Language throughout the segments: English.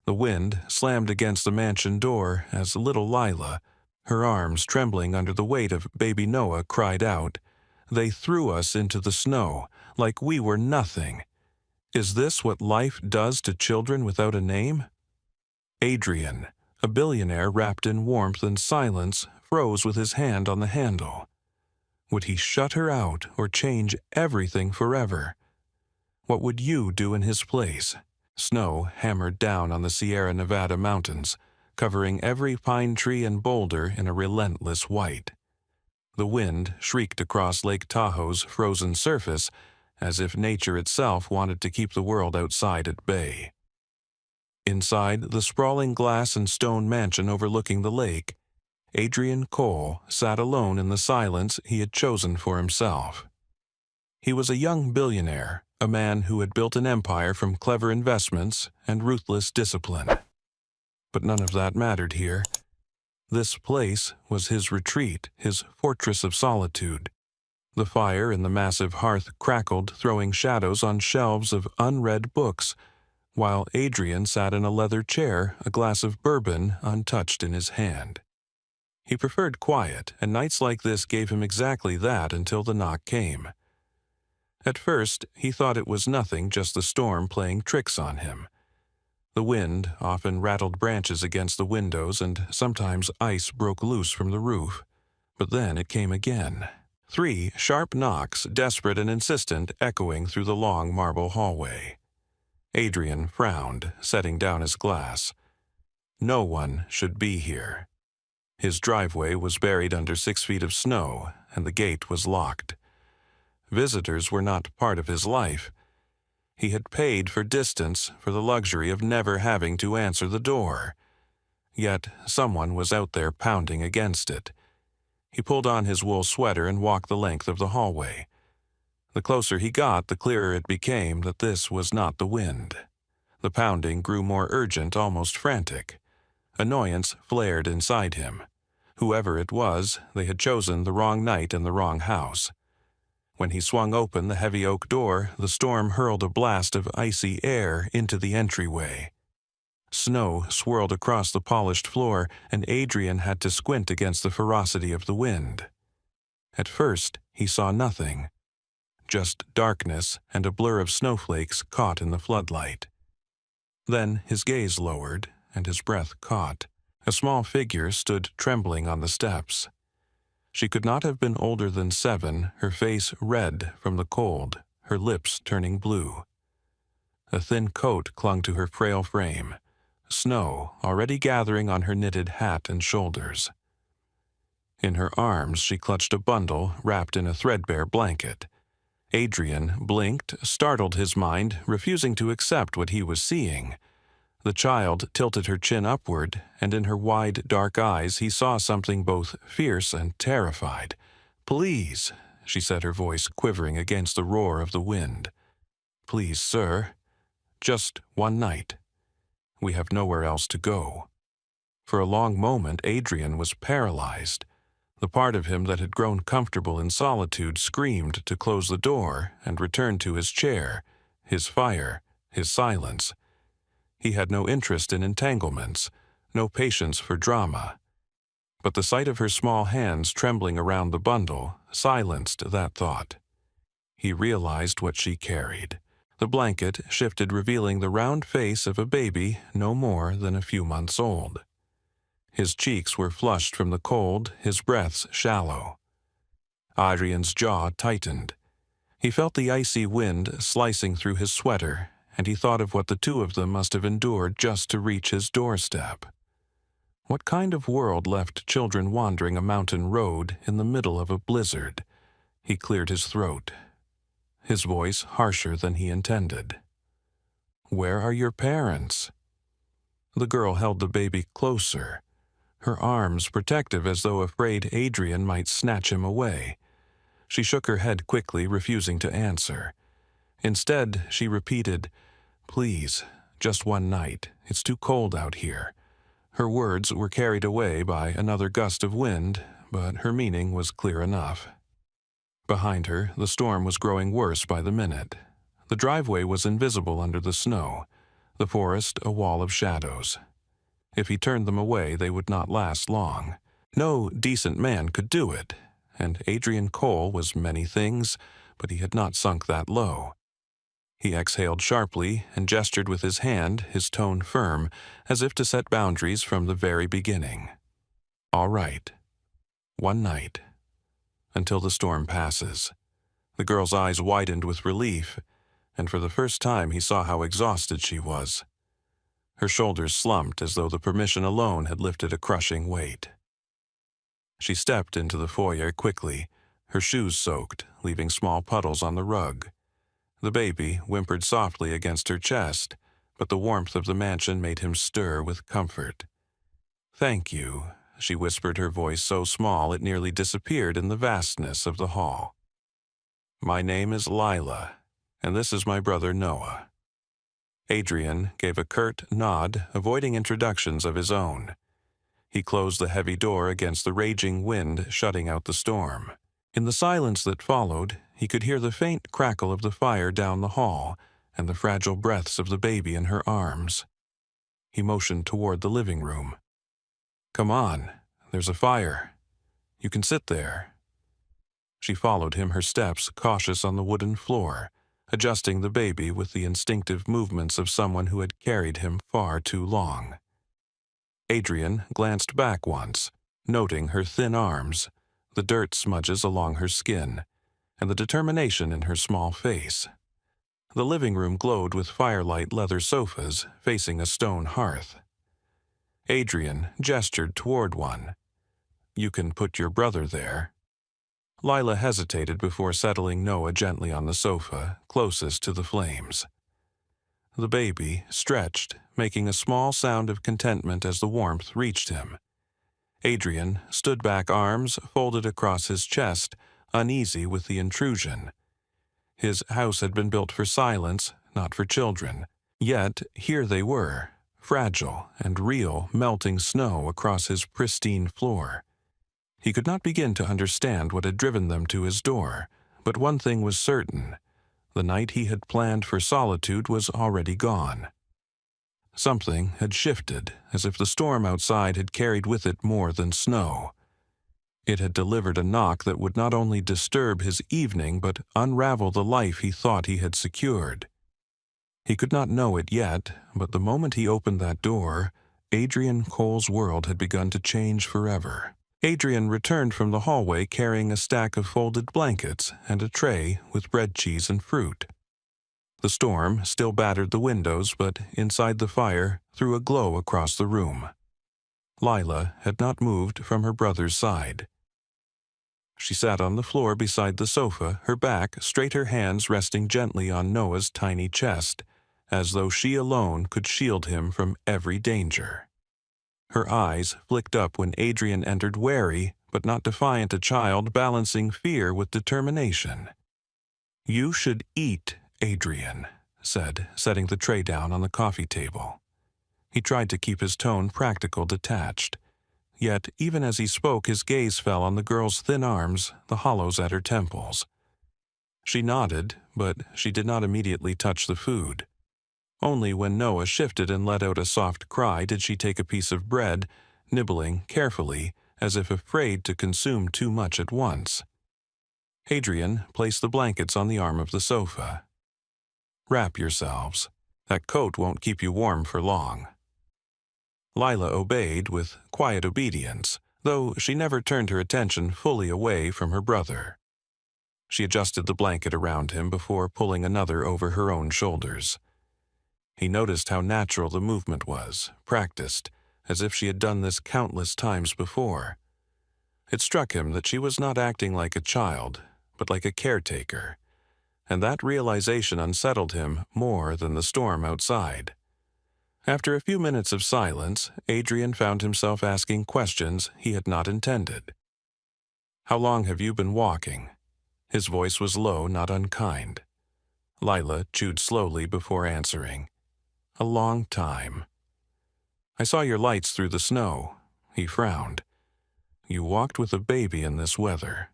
The wind slammed against the mansion door as little Lila, her arms trembling under the weight of baby Noah, cried out, "They threw us into the snow, like we were nothing. Is this what life does to children without a name?" Adrian, a billionaire wrapped in warmth and silence, froze with his hand on the handle. Would he shut her out or change everything forever? What would you do in his place? Snow hammered down on the Sierra Nevada mountains, covering every pine tree and boulder in a relentless white. The wind shrieked across Lake Tahoe's frozen surface, as if nature itself wanted to keep the world outside at bay. Inside the sprawling glass and stone mansion overlooking the lake, Adrian Cole sat alone in the silence he had chosen for himself. He was a young billionaire, a man who had built an empire from clever investments and ruthless discipline. But none of that mattered here. This place was his retreat, his fortress of solitude. The fire in the massive hearth crackled, throwing shadows on shelves of unread books, while Adrian sat in a leather chair, a glass of bourbon untouched in his hand. He preferred quiet, and nights like this gave him exactly that until the knock came. At first, he thought it was nothing, just the storm playing tricks on him. The wind often rattled branches against the windows, and sometimes ice broke loose from the roof. But then it came again. 3 sharp knocks, desperate and insistent, echoing through the long marble hallway. Adrian frowned, setting down his glass. No one should be here. His driveway was buried under 6 feet of snow, and the gate was locked. Visitors were not part of his life. He had paid for distance, for the luxury of never having to answer the door. Yet someone was out there pounding against it. He pulled on his wool sweater and walked the length of the hallway. The closer he got, the clearer it became that this was not the wind. The pounding grew more urgent, almost frantic. Annoyance flared inside him. Whoever it was, they had chosen the wrong night and the wrong house. When he swung open the heavy oak door, the storm hurled a blast of icy air into the entryway. Snow swirled across the polished floor, and Adrian had to squint against the ferocity of the wind. At first, he saw nothing. Just darkness and a blur of snowflakes caught in the floodlight. Then his gaze lowered, and his breath caught. A small figure stood trembling on the steps. She could not have been older than 7, her face red from the cold, her lips turning blue. A thin coat clung to her frail frame, snow already gathering on her knitted hat and shoulders. In her arms she clutched a bundle wrapped in a threadbare blanket. Adrian blinked, startled his mind, refusing to accept what he was seeing. The child tilted her chin upward, and in her wide, dark eyes he saw something both fierce and terrified. "Please," she said, her voice quivering against the roar of the wind. "Please, sir. Just one night. We have nowhere else to go." For a long moment, Adrian was paralyzed. The part of him that had grown comfortable in solitude screamed to close the door and return to his chair, his fire, his silence. He had no interest in entanglements, no patience for drama. But the sight of her small hands trembling around the bundle silenced that thought. He realized what she carried. The blanket shifted, revealing the round face of a baby no more than a few months old. His cheeks were flushed from the cold, his breaths shallow. Adrian's jaw tightened. He felt the icy wind slicing through his sweater, and he thought of what the two of them must have endured just to reach his doorstep. What kind of world left children wandering a mountain road in the middle of a blizzard? He cleared his throat, his voice harsher than he intended. "Where are your parents?" The girl held the baby closer, her arms protective as though afraid Adrian might snatch him away. She shook her head quickly, refusing to answer. Instead, she repeated, "Please, just one night. It's too cold out here." Her words were carried away by another gust of wind, but her meaning was clear enough. Behind her, the storm was growing worse by the minute. The driveway was invisible under the snow. the forest a wall of shadows. If he turned them away, they would not last long. No decent man could do it, and Adrian Cole was many things, but he had not sunk that low. He exhaled sharply and gestured with his hand, his tone firm, as if to set boundaries from the very beginning. All right. One night. Until the storm passes. The girl's eyes widened with relief, and for the first time he saw how exhausted she was. Her shoulders slumped as though the permission alone had lifted a crushing weight. She stepped into the foyer quickly, her shoes soaked, leaving small puddles on the rug. The baby whimpered softly against her chest, but the warmth of the mansion made him stir with comfort. "Thank you," she whispered, her voice so small it nearly disappeared in the vastness of the hall. "My name is Lila, and this is my brother Noah." Adrian gave a curt nod, avoiding introductions of his own. He closed the heavy door against the raging wind, shutting out the storm. In the silence that followed, he could hear the faint crackle of the fire down the hall and the fragile breaths of the baby in her arms. He motioned toward the living room. "Come on, there's a fire. You can sit there." She followed him, her steps cautious on the wooden floor, adjusting the baby with the instinctive movements of someone who had carried him far too long. Adrian glanced back once, noting her thin arms, the dirt smudges along her skin, and the determination in her small face. The living room glowed with firelight leather sofas facing a stone hearth. Adrian gestured toward one. "You can put your brother there." Lila hesitated before settling Noah gently on the sofa, closest to the flames. The baby stretched, making a small sound of contentment as the warmth reached him. Adrian stood back, arms folded across his chest, uneasy with the intrusion. His house had been built for silence, not for children. Yet here they were, fragile and real, melting snow across his pristine floor. He could not begin to understand what had driven them to his door, but one thing was certain. The night he had planned for solitude was already gone. Something had shifted, as if the storm outside had carried with it more than snow. It had delivered a knock that would not only disturb his evening but unravel the life he thought he had secured. He could not know it yet, but the moment he opened that door, Adrian Cole's world had begun to change forever. Adrian returned from the hallway carrying a stack of folded blankets and a tray with bread, cheese, and fruit. The storm still battered the windows, but inside the fire threw a glow across the room. Lila had not moved from her brother's side. She sat on the floor beside the sofa, her back straight, her hands resting gently on Noah's tiny chest, as though she alone could shield him from every danger. Her eyes flicked up when Adrian entered, wary but not defiant, a child balancing fear with determination. "You should eat, Adrian," said, setting the tray down on the coffee table. He tried to keep his tone practical, detached. Yet, even as he spoke, his gaze fell on the girl's thin arms, the hollows at her temples. She nodded, but she did not immediately touch the food. Only when Noah shifted and let out a soft cry did she take a piece of bread, nibbling carefully, as if afraid to consume too much at once. Adrian placed the blankets on the arm of the sofa. "Wrap yourselves. That coat won't keep you warm for long." Lila obeyed with quiet obedience, though she never turned her attention fully away from her brother. She adjusted the blanket around him before pulling another over her own shoulders. He noticed how natural the movement was, practiced, as if she had done this countless times before. It struck him that she was not acting like a child, but like a caretaker, and that realization unsettled him more than the storm outside. After a few minutes of silence, Adrian found himself asking questions he had not intended. "How long have you been walking?" His voice was low, not unkind. Lila chewed slowly before answering. "A long time." "I saw your lights through the snow." He frowned. "You walked with a baby in this weather."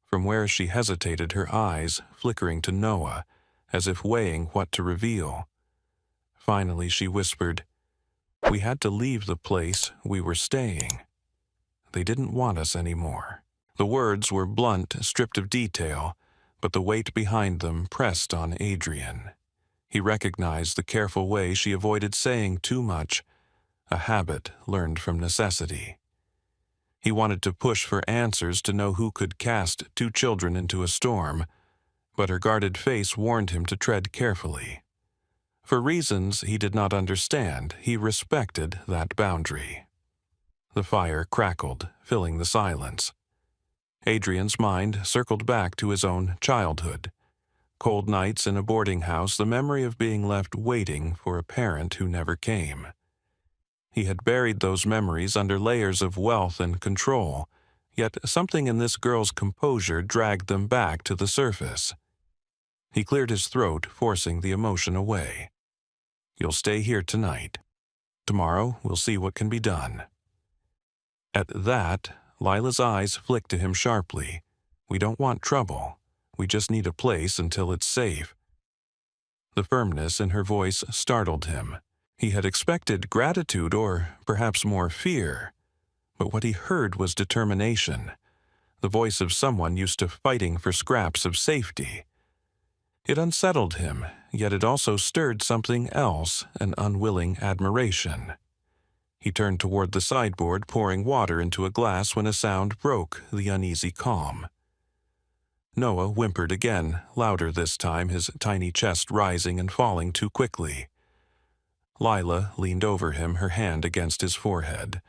From where she hesitated, her eyes flickering to Noah, as if weighing what to reveal. Finally, she whispered, "We had to leave the place we were staying. They didn't want us anymore." The words were blunt, stripped of detail, but the weight behind them pressed on Adrian. He recognized the careful way she avoided saying too much, a habit learned from necessity. He wanted to push for answers to know who could cast two children into a storm, but her guarded face warned him to tread carefully. For reasons he did not understand, he respected that boundary. The fire crackled, filling the silence. Adrian's mind circled back to his own childhood. Cold nights in a boarding house, the memory of being left waiting for a parent who never came. He had buried those memories under layers of wealth and control, yet something in this girl's composure dragged them back to the surface. He cleared his throat, forcing the emotion away. "You'll stay here tonight. Tomorrow we'll see what can be done." At that, Lila's eyes flicked to him sharply. "We don't want trouble. We just need a place until it's safe." The firmness in her voice startled him. He had expected gratitude or perhaps more fear, but what he heard was determination, the voice of someone used to fighting for scraps of safety. It unsettled him, yet it also stirred something else, an unwilling admiration. He turned toward the sideboard, pouring water into a glass when a sound broke the uneasy calm. Noah whimpered again, louder this time, his tiny chest rising and falling too quickly. Lila leaned over him, her hand against his forehead.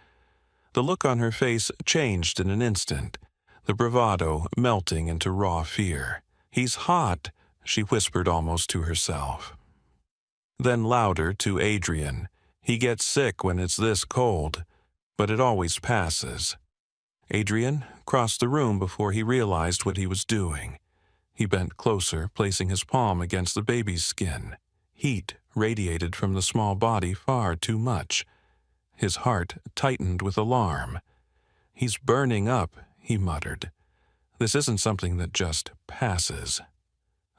The look on her face changed in an instant, the bravado melting into raw fear. "He's hot," she whispered almost to herself. Then louder to Adrian, "He gets sick when it's this cold, but it always passes." Adrian crossed the room before he realized what he was doing. He bent closer, placing his palm against the baby's skin. Heat radiated from the small body far too much. His heart tightened with alarm. "He's burning up," he muttered. "This isn't something that just passes."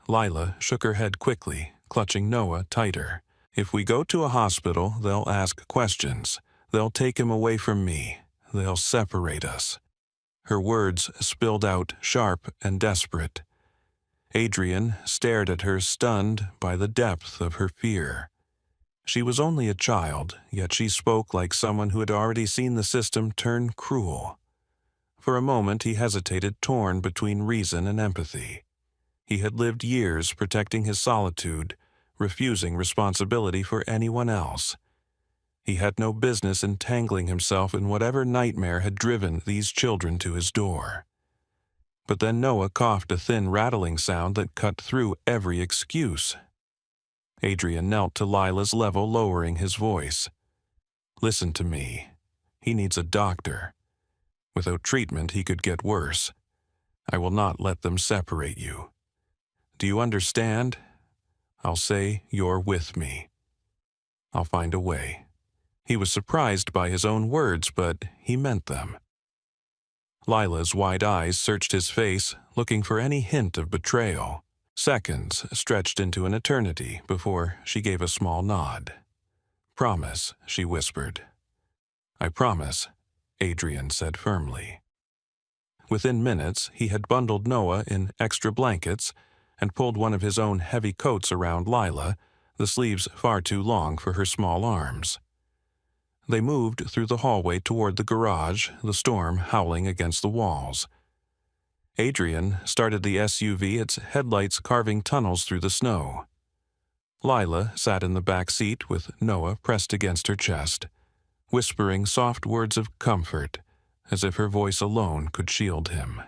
Lila shook her head quickly, clutching Noah tighter. "If we go to a hospital, they'll ask questions. They'll take him away from me. They'll separate us." Her words spilled out sharp and desperate. Adrian stared at her, stunned by the depth of her fear. She was only a child, yet she spoke like someone who had already seen the system turn cruel. For a moment he hesitated, torn between reason and empathy. He had lived years protecting his solitude, refusing responsibility for anyone else. He had no business entangling himself in whatever nightmare had driven these children to his door. But then Noah coughed a thin rattling sound that cut through every excuse. Adrian knelt to Lila's level, lowering his voice. "Listen to me. He needs a doctor. Without treatment, he could get worse. I will not let them separate you. Do you understand? I'll say you're with me. I'll find a way." He was surprised by his own words, but he meant them. Lila's wide eyes searched his face, looking for any hint of betrayal. Seconds stretched into an eternity before she gave a small nod. "Promise," she whispered. "I promise," Adrian said firmly. Within minutes, he had bundled Noah in extra blankets and pulled one of his own heavy coats around Lila, the sleeves far too long for her small arms. They moved through the hallway toward the garage, the storm howling against the walls. Adrian started the SUV, its headlights carving tunnels through the snow. Lila sat in the back seat with Noah pressed against her chest, whispering soft words of comfort, as if her voice alone could shield him.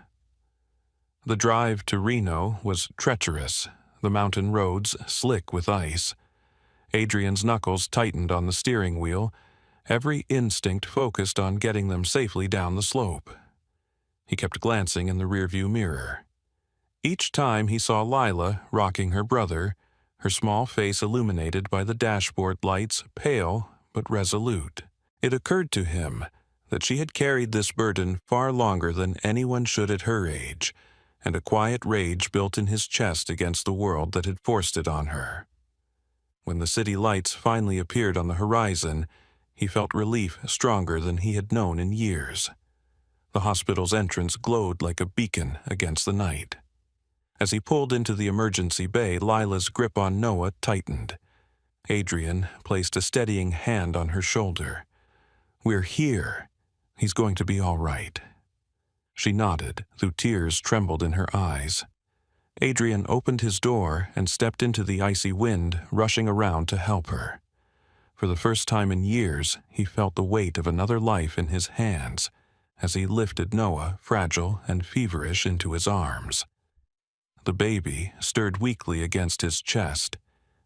The drive to Reno was treacherous, the mountain roads slick with ice. Adrian's knuckles tightened on the steering wheel, every instinct focused on getting them safely down the slope. He kept glancing in the rearview mirror. Each time he saw Lila rocking her brother, her small face illuminated by the dashboard lights, pale but resolute. It occurred to him that she had carried this burden far longer than anyone should at her age, and a quiet rage built in his chest against the world that had forced it on her. When the city lights finally appeared on the horizon, he felt relief stronger than he had known in years. The hospital's entrance glowed like a beacon against the night. As he pulled into the emergency bay, Lila's grip on Noah tightened. Adrian placed a steadying hand on her shoulder. "We're here. He's going to be all right." She nodded, though tears trembled in her eyes. Adrian opened his door and stepped into the icy wind, rushing around to help her. For the first time in years, he felt the weight of another life in his hands as he lifted Noah, fragile and feverish, into his arms. The baby stirred weakly against his chest,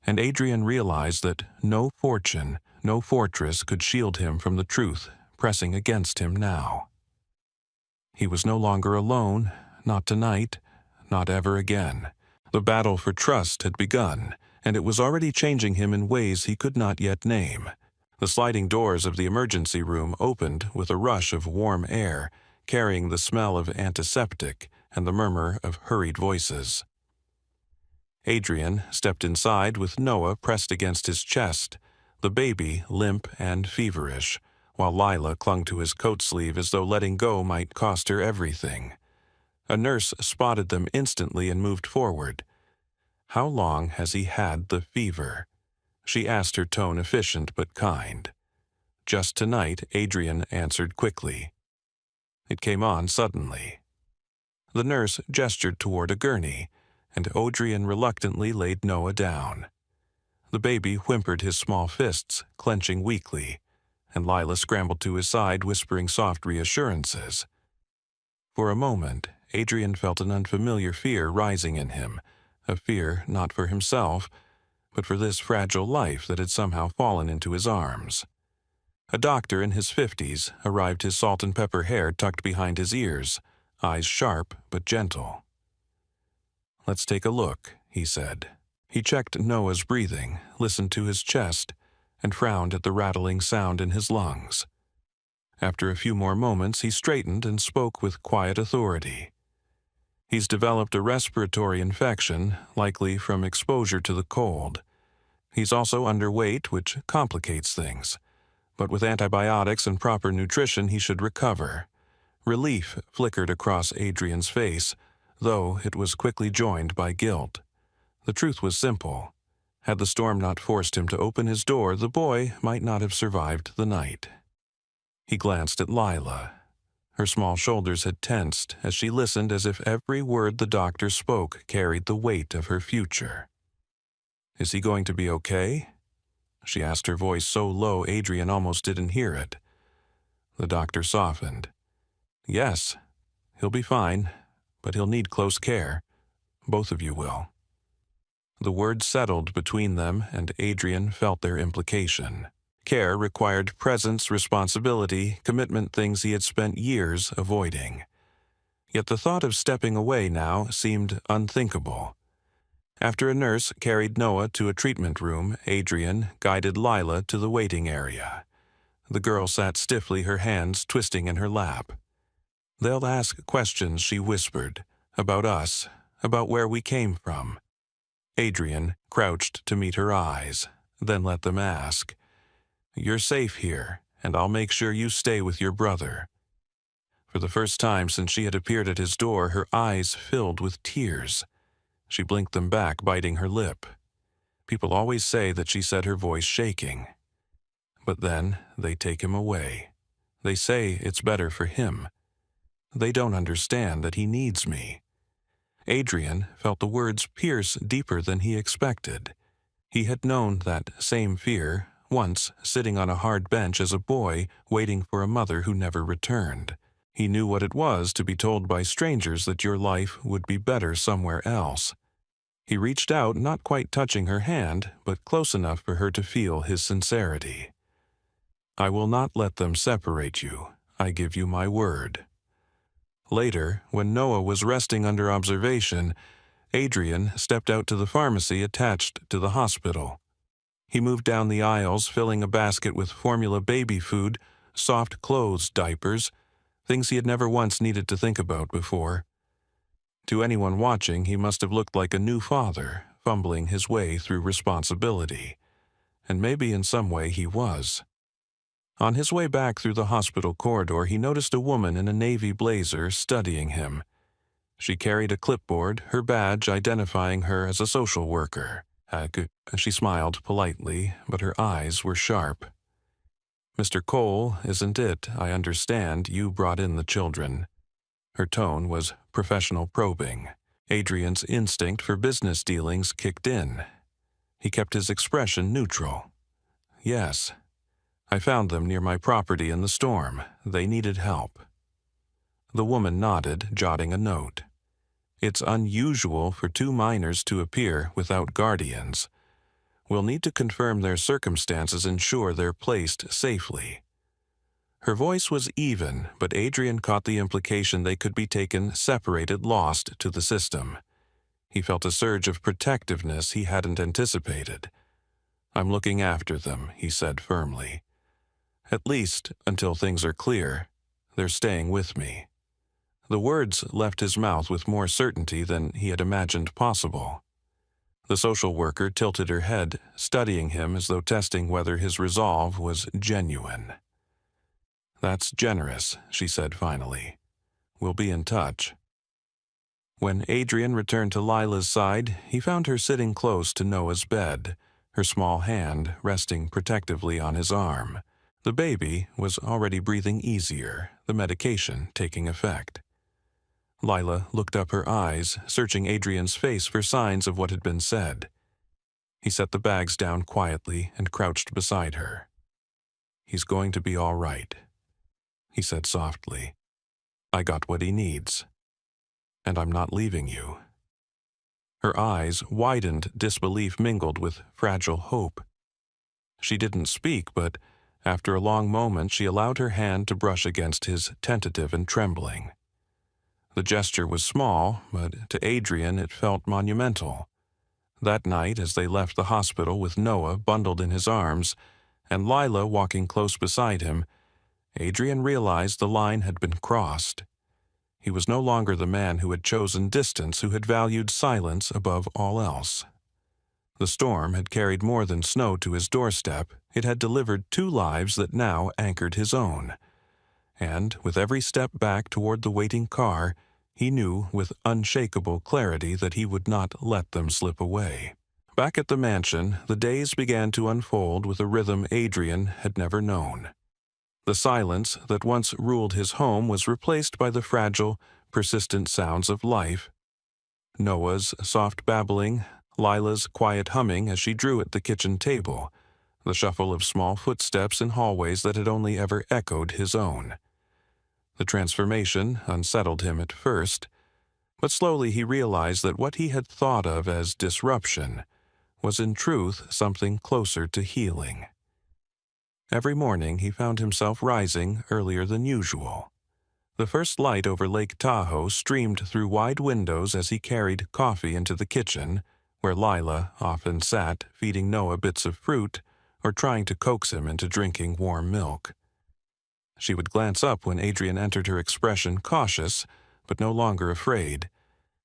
and Adrian realized that no fortune, no fortress could shield him from the truth pressing against him now. He was no longer alone, not tonight, not ever again. The battle for trust had begun, and it was already changing him in ways he could not yet name. The sliding doors of the emergency room opened with a rush of warm air, carrying the smell of antiseptic and the murmur of hurried voices. Adrian stepped inside with Noah pressed against his chest, the baby limp and feverish, while Lila clung to his coat sleeve as though letting go might cost her everything. A nurse spotted them instantly and moved forward. "How long has he had the fever?" she asked, her tone efficient but kind. "Just tonight," Adrian answered quickly. It came on suddenly. The nurse gestured toward a gurney, and Adrian reluctantly laid Noah down. The baby whimpered his small fists, clenching weakly, and Lila scrambled to his side, whispering soft reassurances. For a moment, Adrian felt an unfamiliar fear rising in him, a fear not for himself, but for this fragile life that had somehow fallen into his arms. A doctor in his 50s arrived, his salt and pepper hair tucked behind his ears, eyes sharp but gentle. "Let's take a look," he said. He checked Noah's breathing, listened to his chest, and frowned at the rattling sound in his lungs. After a few more moments, he straightened and spoke with quiet authority. "He's developed a respiratory infection, likely from exposure to the cold. He's also underweight, which complicates things. But with antibiotics and proper nutrition, he should recover." Relief flickered across Adrian's face, though it was quickly joined by guilt. The truth was simple. Had the storm not forced him to open his door, the boy might not have survived the night. He glanced at Lila. Her small shoulders had tensed as she listened, as if every word the doctor spoke carried the weight of her future. "Is he going to be okay?" she asked, her voice so low Adrian almost didn't hear it. The doctor softened. "Yes, he'll be fine, but he'll need close care. Both of you will." The words settled between them, and Adrian felt their implication. Care required presence, responsibility, commitment, things he had spent years avoiding. Yet the thought of stepping away now seemed unthinkable. After a nurse carried Noah to a treatment room, Adrian guided Lila to the waiting area. The girl sat stiffly, her hands twisting in her lap. "They'll ask questions," she whispered, "about us, about where we came from." Adrian crouched to meet her eyes, then let them ask. "You're safe here, and I'll make sure you stay with your brother." For the first time since she had appeared at his door, her eyes filled with tears. She blinked them back, biting her lip. People always say that she said her voice shaking. But then they take him away. They say it's better for him. They don't understand that he needs me. Adrian felt the words pierce deeper than he expected. He had known that same fear, once sitting on a hard bench as a boy, waiting for a mother who never returned. He knew what it was to be told by strangers that your life would be better somewhere else. He reached out, not quite touching her hand, but close enough for her to feel his sincerity. "I will not let them separate you. I give you my word." Later, when Noah was resting under observation, Adrian stepped out to the pharmacy attached to the hospital. He moved down the aisles, filling a basket with formula baby food, soft clothes, diapers, things he had never once needed to think about before. To anyone watching, he must have looked like a new father, fumbling his way through responsibility. and maybe in some way he was. On his way back through the hospital corridor, he noticed a woman in a navy blazer studying him. She carried a clipboard, her badge identifying her as a social worker. She smiled politely, but her eyes were sharp. "Mr. Cole, isn't it? I understand you brought in the children." Her tone was professional probing. Adrian's instinct for business dealings kicked in. He kept his expression neutral. "Yes. I found them near my property in the storm. They needed help." The woman nodded, jotting a note. "It's unusual for two minors to appear without guardians. We'll need to confirm their circumstances and ensure they're placed safely." Her voice was even, but Adrian caught the implication they could be taken separated, lost to the system. He felt a surge of protectiveness he hadn't anticipated. "I'm looking after them," he said firmly. "At least until things are clear. They're staying with me." The words left his mouth with more certainty than he had imagined possible. The social worker tilted her head, studying him as though testing whether his resolve was genuine. "That's generous," she said finally. "We'll be in touch." When Adrian returned to Lila's side, he found her sitting close to Noah's bed, her small hand resting protectively on his arm. The baby was already breathing easier, the medication taking effect. Lila looked up her eyes, searching Adrian's face for signs of what had been said. He set the bags down quietly and crouched beside her. "He's going to be all right," he said softly. "I got what he needs. And I'm not leaving you." Her eyes widened, disbelief mingled with fragile hope. She didn't speak, but after a long moment she allowed her hand to brush against his, tentative and trembling. The gesture was small, but to Adrian it felt monumental. That night, as they left the hospital with Noah bundled in his arms and Lila walking close beside him, Adrian realized the line had been crossed. He was no longer the man who had chosen distance, who had valued silence above all else. The storm had carried more than snow to his doorstep. It had delivered two lives that now anchored his own. And, with every step back toward the waiting car, he knew with unshakable clarity that he would not let them slip away. Back at the mansion, the days began to unfold with a rhythm Adrian had never known. The silence that once ruled his home was replaced by the fragile, persistent sounds of life. Noah's soft babbling, Lila's quiet humming as she drew at the kitchen table, the shuffle of small footsteps in hallways that had only ever echoed his own. The transformation unsettled him at first, but slowly he realized that what he had thought of as disruption was in truth something closer to healing. Every morning he found himself rising earlier than usual. The first light over Lake Tahoe streamed through wide windows as he carried coffee into the kitchen, where Lila often sat feeding Noah bits of fruit or trying to coax him into drinking warm milk. She would glance up when Adrian entered, her expression cautious, but no longer afraid,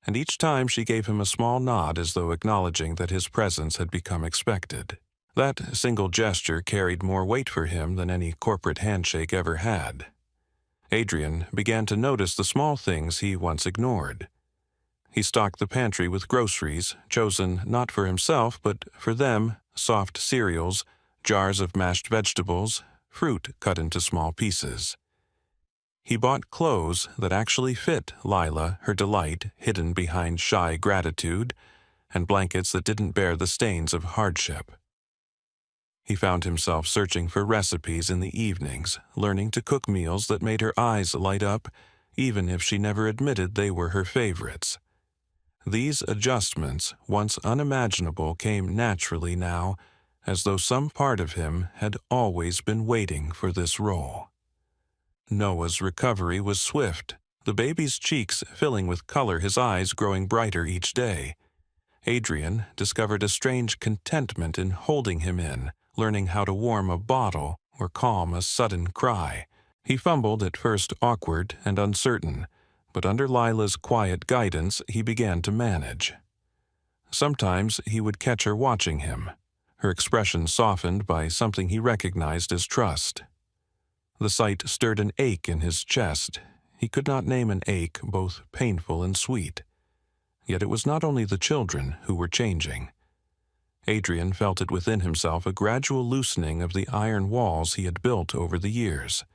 and each time she gave him a small nod as though acknowledging that his presence had become expected. That single gesture carried more weight for him than any corporate handshake ever had. Adrian began to notice the small things he once ignored. He stocked the pantry with groceries, chosen not for himself but for them, soft cereals, jars of mashed vegetables, fruit cut into small pieces. He bought clothes that actually fit Lila, her delight hidden behind shy gratitude, and blankets that didn't bear the stains of hardship. He found himself searching for recipes in the evenings, learning to cook meals that made her eyes light up, even if she never admitted they were her favorites. These adjustments, once unimaginable, came naturally now, as though some part of him had always been waiting for this role. Noah's recovery was swift, the baby's cheeks filling with color, his eyes growing brighter each day. Adrian discovered a strange contentment in holding him in, learning how to warm a bottle or calm a sudden cry. He fumbled, at first awkward and uncertain, but under Lila's quiet guidance he began to manage. Sometimes he would catch her watching him, her expression softened by something he recognized as trust. The sight stirred an ache in his chest. He could not name an ache both painful and sweet. Yet it was not only the children who were changing. Adrian felt it within himself, a gradual loosening of the iron walls he had built over the years.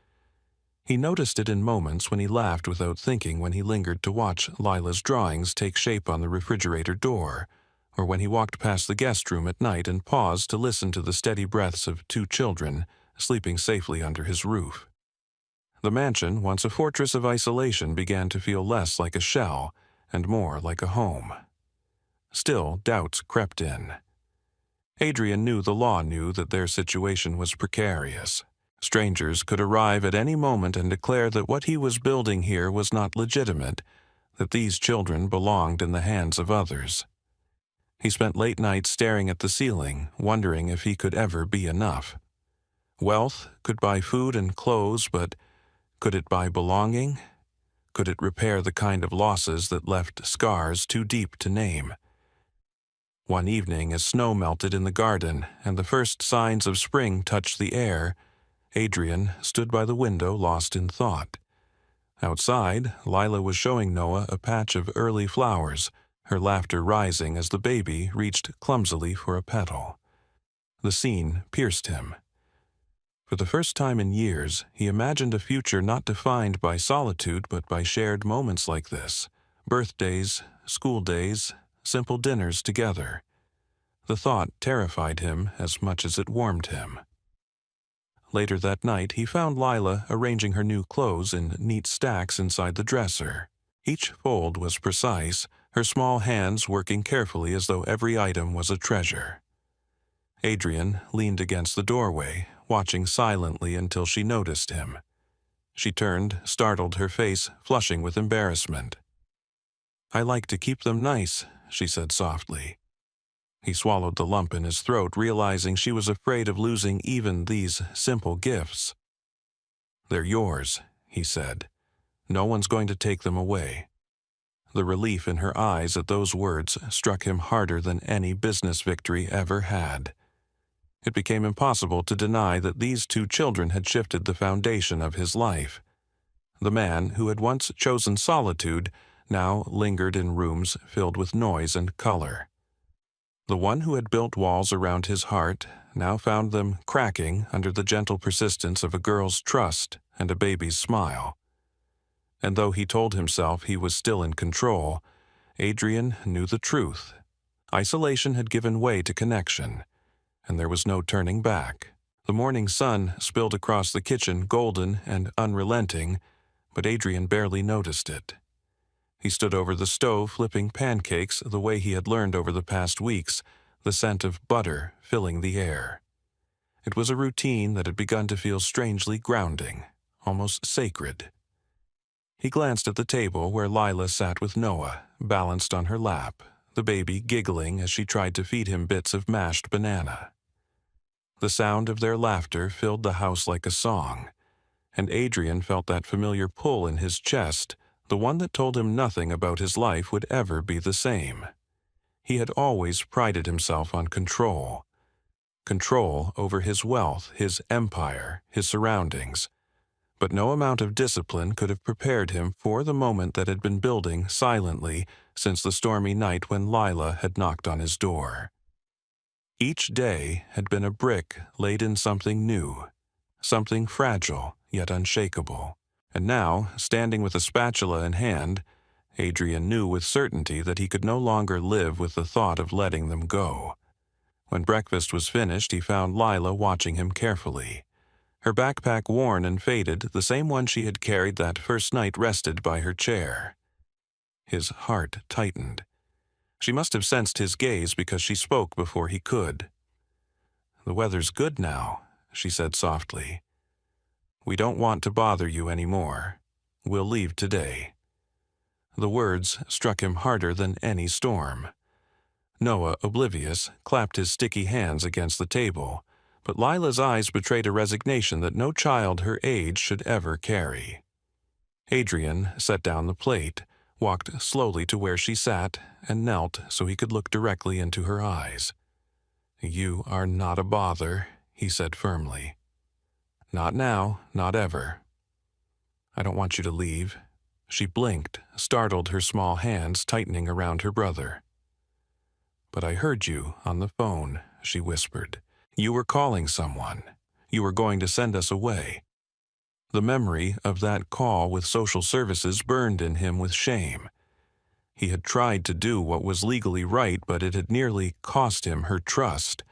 He noticed it in moments when he laughed without thinking, when he lingered to watch Lila's drawings take shape on the refrigerator door, or when he walked past the guest room at night and paused to listen to the steady breaths of two children sleeping safely under his roof. The mansion, once a fortress of isolation, began to feel less like a shell and more like a home. Still, doubts crept in. Adrian knew the law knew that their situation was precarious. Strangers could arrive at any moment and declare that what he was building here was not legitimate, that these children belonged in the hands of others. He spent late nights staring at the ceiling, wondering if he could ever be enough. Wealth could buy food and clothes, but could it buy belonging? Could it repair the kind of losses that left scars too deep to name? One evening, as snow melted in the garden and the first signs of spring touched the air, Adrian stood by the window, lost in thought. Outside, Lila was showing Noah a patch of early flowers, her laughter rising as the baby reached clumsily for a petal. The scene pierced him. For the first time in years, he imagined a future not defined by solitude but by shared moments like this: birthdays, school days, simple dinners together. The thought terrified him as much as it warmed him. Later that night, he found Lila arranging her new clothes in neat stacks inside the dresser. Each fold was precise, her small hands working carefully as though every item was a treasure. Adrian leaned against the doorway, watching silently until she noticed him. She turned, startled, her face flushing with embarrassment. "I like to keep them nice," she said softly. He swallowed the lump in his throat, realizing she was afraid of losing even these simple gifts. "They're yours," he said. "No one's going to take them away." The relief in her eyes at those words struck him harder than any business victory ever had. It became impossible to deny that these two children had shifted the foundation of his life. The man who had once chosen solitude now lingered in rooms filled with noise and color. The one who had built walls around his heart now found them cracking under the gentle persistence of a girl's trust and a baby's smile. And though he told himself he was still in control, Adrian knew the truth. Isolation had given way to connection, and there was no turning back. The morning sun spilled across the kitchen, golden and unrelenting, but Adrian barely noticed it. He stood over the stove, flipping pancakes the way he had learned over the past weeks, the scent of butter filling the air. It was a routine that had begun to feel strangely grounding, almost sacred. He glanced at the table where Lila sat with Noah, balanced on her lap, the baby giggling as she tried to feed him bits of mashed banana. The sound of their laughter filled the house like a song, and Adrian felt that familiar pull in his chest, the one that told him nothing about his life would ever be the same. He had always prided himself on control. Control over his wealth, his empire, his surroundings. But no amount of discipline could have prepared him for the moment that had been building silently since the stormy night when Lila had knocked on his door. Each day had been a brick laid in something new, something fragile yet unshakable. And now, standing with a spatula in hand, Adrian knew with certainty that he could no longer live with the thought of letting them go. When breakfast was finished, he found Lila watching him carefully. Her backpack worn and faded, the same one she had carried that first night rested by her chair. His heart tightened. She must have sensed his gaze because she spoke before he could. "The weather's good now," she said softly. "We don't want to bother you anymore. We'll leave today." The words struck him harder than any storm. Noah, oblivious, clapped his sticky hands against the table, but Lila's eyes betrayed a resignation that no child her age should ever carry. Adrian set down the plate, walked slowly to where she sat, and knelt so he could look directly into her eyes. You are not a bother, he said firmly. Not now, not ever. I don't want you to leave. She blinked, startled, her small hands tightening around her brother. But I heard you on the phone, she whispered. You were calling someone. You were going to send us away. The memory of that call with social services burned in him with shame. He had tried to do what was legally right, but it had nearly cost him her trust.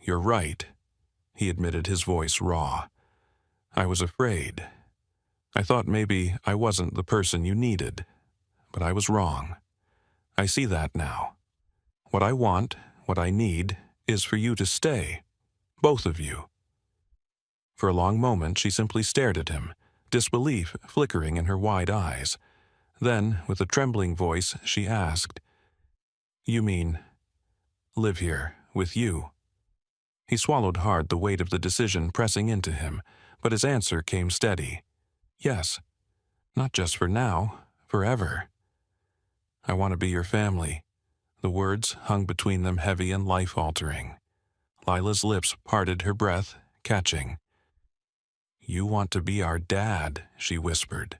You're right, he admitted, his voice raw. I was afraid. I thought maybe I wasn't the person you needed, but I was wrong. I see that now. What I want, what I need, is for you to stay. Both of you. For a long moment she simply stared at him, disbelief flickering in her wide eyes. Then, with a trembling voice, she asked, You mean, live here, with you? He swallowed hard, the weight of the decision pressing into him, but his answer came steady. Yes. Not just for now, forever. I want to be your family. The words hung between them heavy and life-altering. Lila's lips parted, her breath catching. You want to be our dad, she whispered.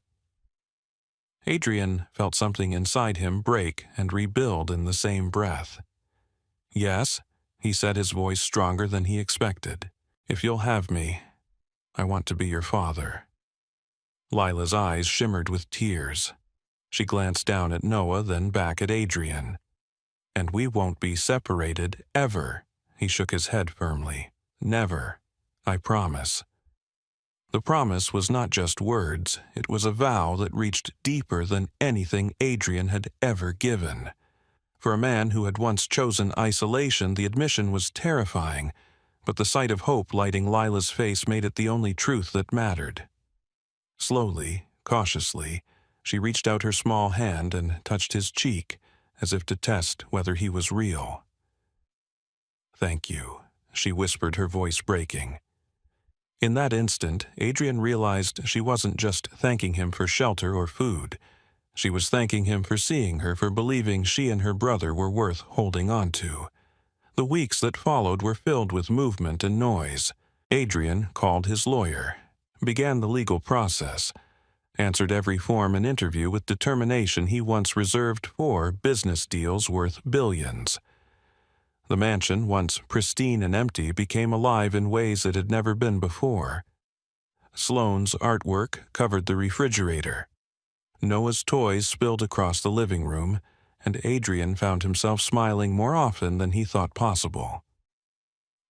Adrian felt something inside him break and rebuild in the same breath. Yes, he said, his voice stronger than he expected. If you'll have me, I want to be your father. Lila's eyes shimmered with tears. She glanced down at Noah, then back at Adrian. And we won't be separated, ever, he shook his head firmly. Never, I promise. The promise was not just words, it was a vow that reached deeper than anything Adrian had ever given. For a man who had once chosen isolation, the admission was terrifying, but the sight of hope lighting Lila's face made it the only truth that mattered. Slowly, cautiously, she reached out her small hand and touched his cheek, as if to test whether he was real. Thank you, she whispered, her voice breaking. In that instant, Adrian realized she wasn't just thanking him for shelter or food. She was thanking him for seeing her, for believing she and her brother were worth holding on to. The weeks that followed were filled with movement and noise. Adrian called his lawyer, began the legal process, answered every form and interview with determination he once reserved for business deals worth billions. The mansion, once pristine and empty, became alive in ways it had never been before. Sloane's artwork covered the refrigerator. Noah's toys spilled across the living room, and Adrian found himself smiling more often than he thought possible.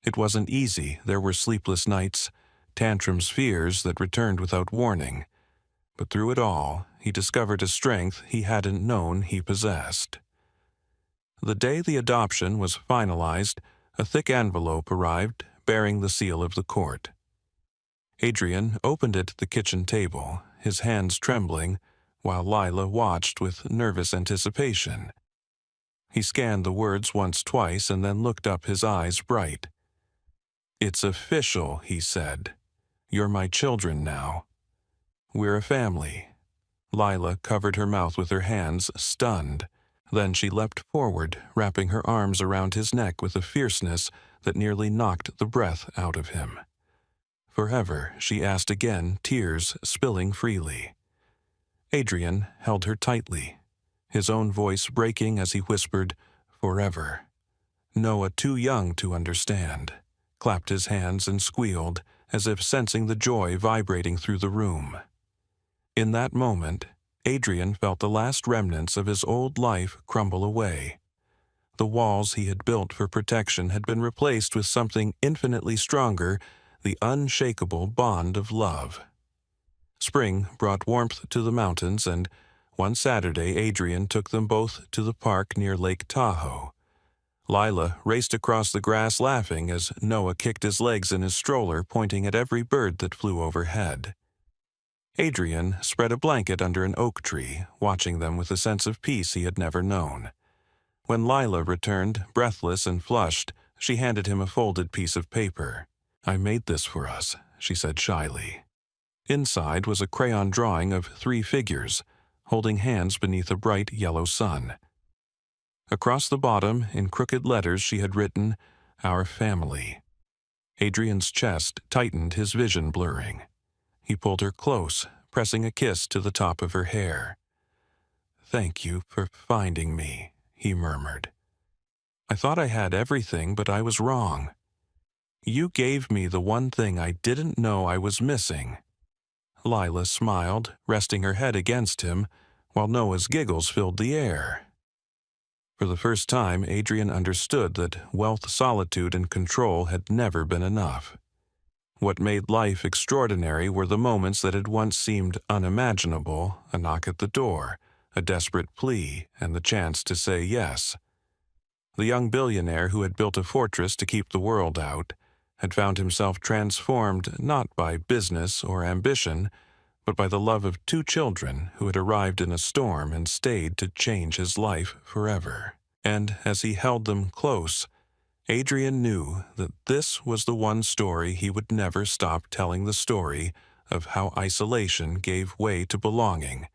It wasn't easy. There were sleepless nights, tantrums, fears that returned without warning. But through it all, he discovered a strength he hadn't known he possessed. The day the adoption was finalized, a thick envelope arrived, bearing the seal of the court. Adrian opened it at the kitchen table, his hands trembling, while Lila watched with nervous anticipation. He scanned the words once, twice, and then looked up, his eyes bright. It's official, he said. You're my children now. We're a family. Lila covered her mouth with her hands, stunned. Then she leapt forward, wrapping her arms around his neck with a fierceness that nearly knocked the breath out of him. Forever, she asked again, tears spilling freely. Adrian held her tightly, his own voice breaking as he whispered, Forever. Noah, too young to understand, clapped his hands and squealed, as if sensing the joy vibrating through the room. In that moment, Adrian felt the last remnants of his old life crumble away. The walls he had built for protection had been replaced with something infinitely stronger, the unshakable bond of love. Spring brought warmth to the mountains, and one Saturday Adrian took them both to the park near Lake Tahoe. Lila raced across the grass laughing as Noah kicked his legs in his stroller, pointing at every bird that flew overhead. Adrian spread a blanket under an oak tree, watching them with a sense of peace he had never known. When Lila returned, breathless and flushed, she handed him a folded piece of paper. I made this for us, she said shyly. Inside was a crayon drawing of 3 figures, holding hands beneath a bright yellow sun. Across the bottom, in crooked letters, she had written, our family. Adrian's chest tightened, his vision blurring. He pulled her close, pressing a kiss to the top of her hair. "Thank you for finding me," he murmured. "I thought I had everything, but I was wrong. You gave me the one thing I didn't know I was missing." Lila smiled, resting her head against him, while Noah's giggles filled the air. For the first time, Adrian understood that wealth, solitude, and control had never been enough. What made life extraordinary were the moments that had once seemed unimaginable: a knock at the door, a desperate plea, and the chance to say yes. The young billionaire who had built a fortress to keep the world out had found himself transformed not by business or ambition, but by the love of 2 children who had arrived in a storm and stayed to change his life forever. And as he held them close, Adrian knew that this was the one story he would never stop telling: the story of how isolation gave way to belonging,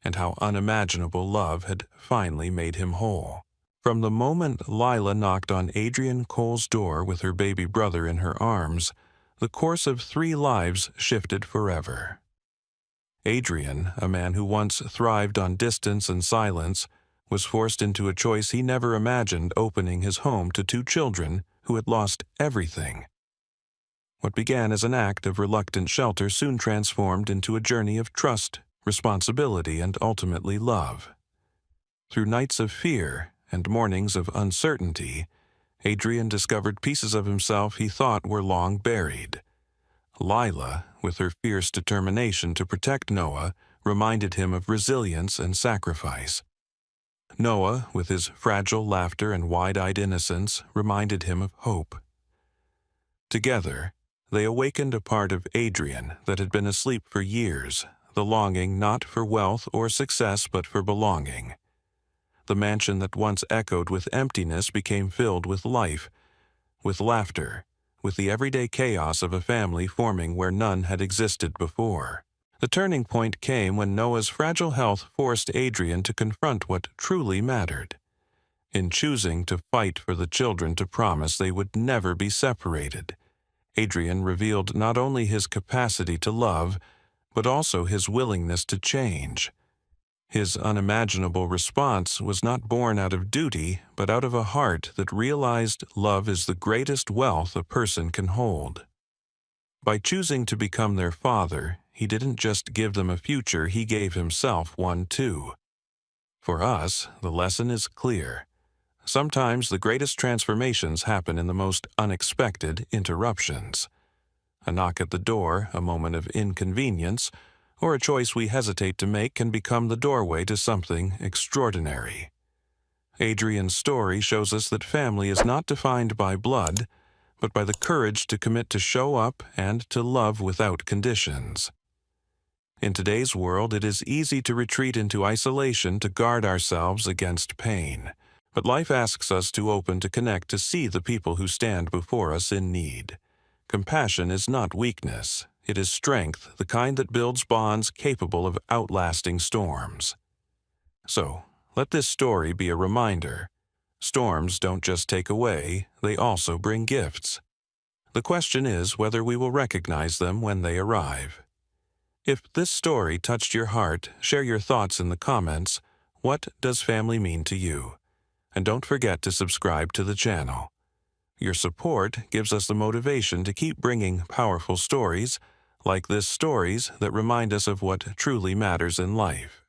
and how unimaginable love had finally made him whole. From the moment Lila knocked on Adrian Cole's door with her baby brother in her arms, the course of 3 lives shifted forever. Adrian, a man who once thrived on distance and silence, was forced into a choice he never imagined: opening his home to 2 children who had lost everything. What began as an act of reluctant shelter soon transformed into a journey of trust, responsibility, and ultimately love. Through nights of fear and mornings of uncertainty, Adrian discovered pieces of himself he thought were long buried. Lila, with her fierce determination to protect Noah, reminded him of resilience and sacrifice. Noah, with his fragile laughter and wide-eyed innocence, reminded him of hope. Together, they awakened a part of Adrian that had been asleep for years, the longing not for wealth or success but for belonging. The mansion that once echoed with emptiness became filled with life, with laughter, with the everyday chaos of a family forming where none had existed before. The turning point came when Noah's fragile health forced Adrian to confront what truly mattered. In choosing to fight for the children, to promise they would never be separated, Adrian revealed not only his capacity to love, but also his willingness to change. His unimaginable response was not born out of duty, but out of a heart that realized love is the greatest wealth a person can hold. By choosing to become their father, he didn't just give them a future, he gave himself one too. For us, the lesson is clear. Sometimes the greatest transformations happen in the most unexpected interruptions. A knock at the door, a moment of inconvenience, or a choice we hesitate to make can become the doorway to something extraordinary. Adrian's story shows us that family is not defined by blood, but by the courage to commit to show up and to love without conditions. In today's world, it is easy to retreat into isolation to guard ourselves against pain. But life asks us to open to connect, to see the people who stand before us in need. Compassion is not weakness. It is strength, the kind that builds bonds capable of outlasting storms. So, let this story be a reminder. Storms don't just take away, they also bring gifts. The question is whether we will recognize them when they arrive. If this story touched your heart, share your thoughts in the comments. What does family mean to you? And don't forget to subscribe to the channel. Your support gives us the motivation to keep bringing powerful stories like this, stories that remind us of what truly matters in life.